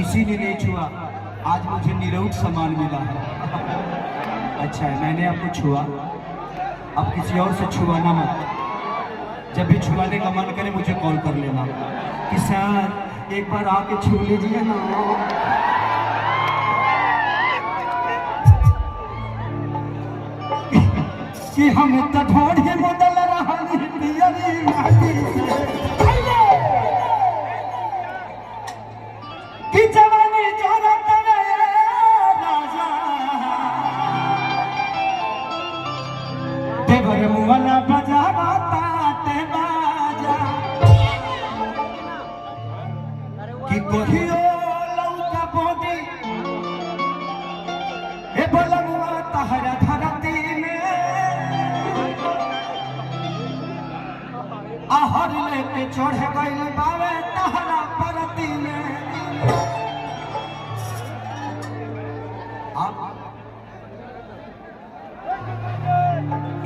किसी ने नहीं छुआ, आज मुझे निरौठ सामान मिला है। अच्छा है, मैंने आपको छुआ, अब किसी और से छुआना मत। जब भी छुआने का मन करे मुझे कॉल कर लेना कि सर एक बार आके छू लीजिए ना। कि हम तो ढोढ़े बदल रहनी पियरी माटी से, कि जवानी जोरा करे राजा देवर मुआला बजावा ताते बाजा, कि कोहियो लौका बोदी ए बलमुआ तहरा धरती में आहर लेके चढ़ गइल बावे तहरा परती में। आप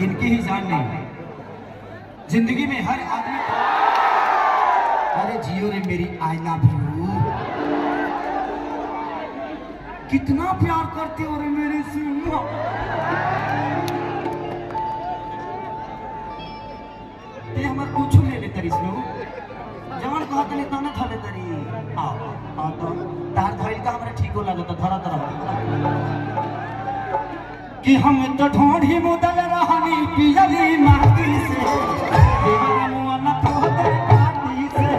इनकी ही जान नहीं, जिंदगी में हर आदमी। अरे जियो रे मेरी आई लव यू, कितना प्यार करते हो रे मेरे सिंह। ते हमर कुछ ले ले तरी से जवन कहत ले तने थले तरी आ तो तार धइल का हमरा ठीको लागत धरा धरा, कि हम तो ढोढ़ी मुदल रहनी पियली माटी से देवर मुआ न तोते काटी से।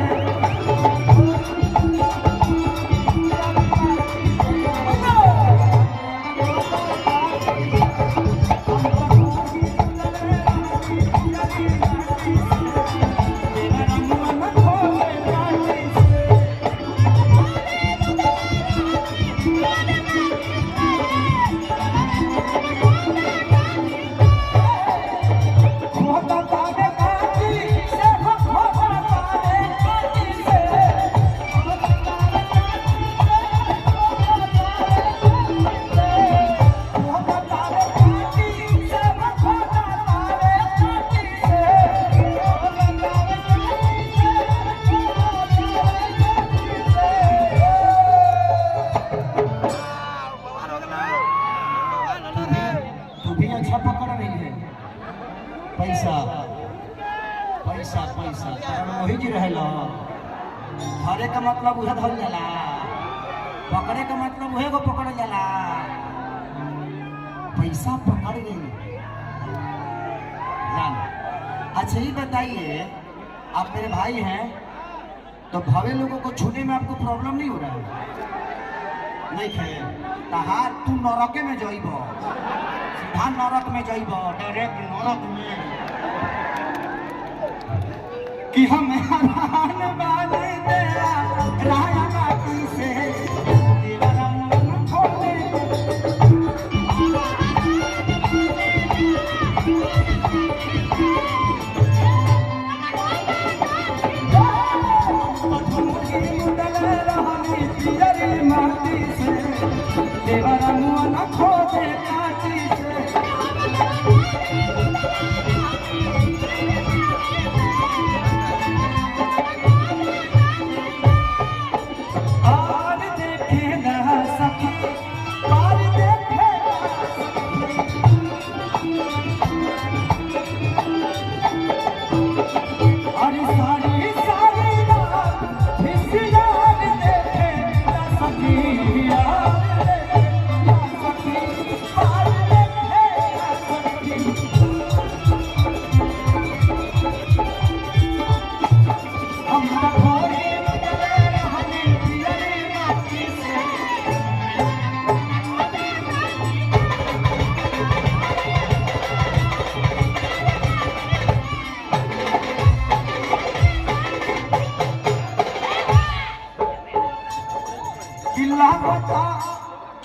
पैसा पैसा पैसा वही जी रहे धरे का मतलब उहे धर जाला, पकड़े का मतलब उहे को पकड़ जाला। पैसा पकड़ गई जान। अच्छा ही बताइए, आप मेरे भाई हैं तो भावे लोगों को छूने में आपको प्रॉब्लम नहीं हो रहा है? नहीं है तहार तू नरके में जाइब, सीधा नरक में जाइब, डायरेक्ट नरक में। कि हम हरान बाले तेरा राया बाकी से तेरा मन खोले। माटी से तेरा मन खोले काटी से।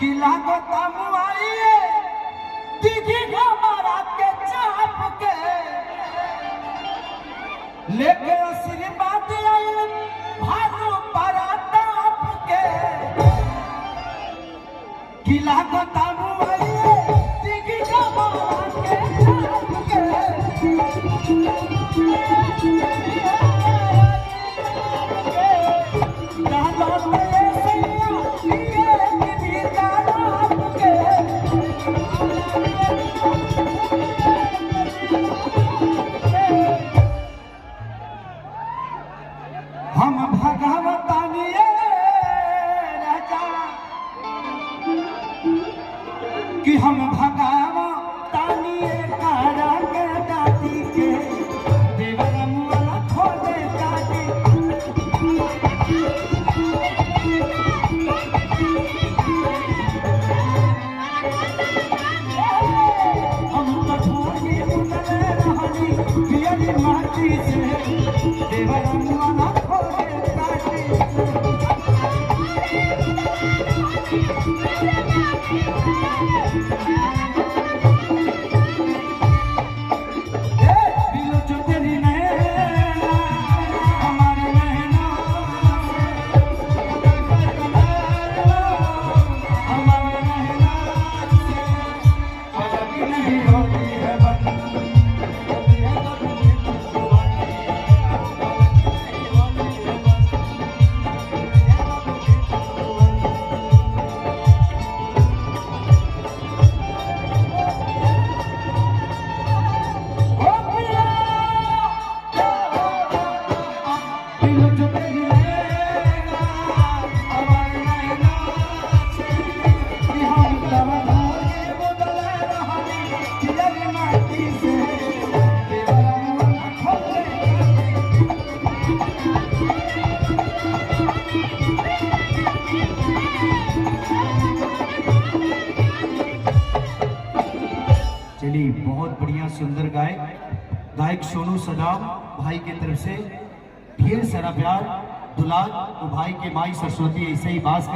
किला गोता मुआइए दीदी हमारा के चाप के लेके आशीर्वाद आइल भानु पराताप के। किला गोता मुआइए दीदी हमारा के चाप के। बहुत बढ़िया सुंदर गायक सोनू सदाम भाई की तरफ से ढेर सारा प्यार दुलार। तो भाई के माई सरस्वती ऐसे ही बास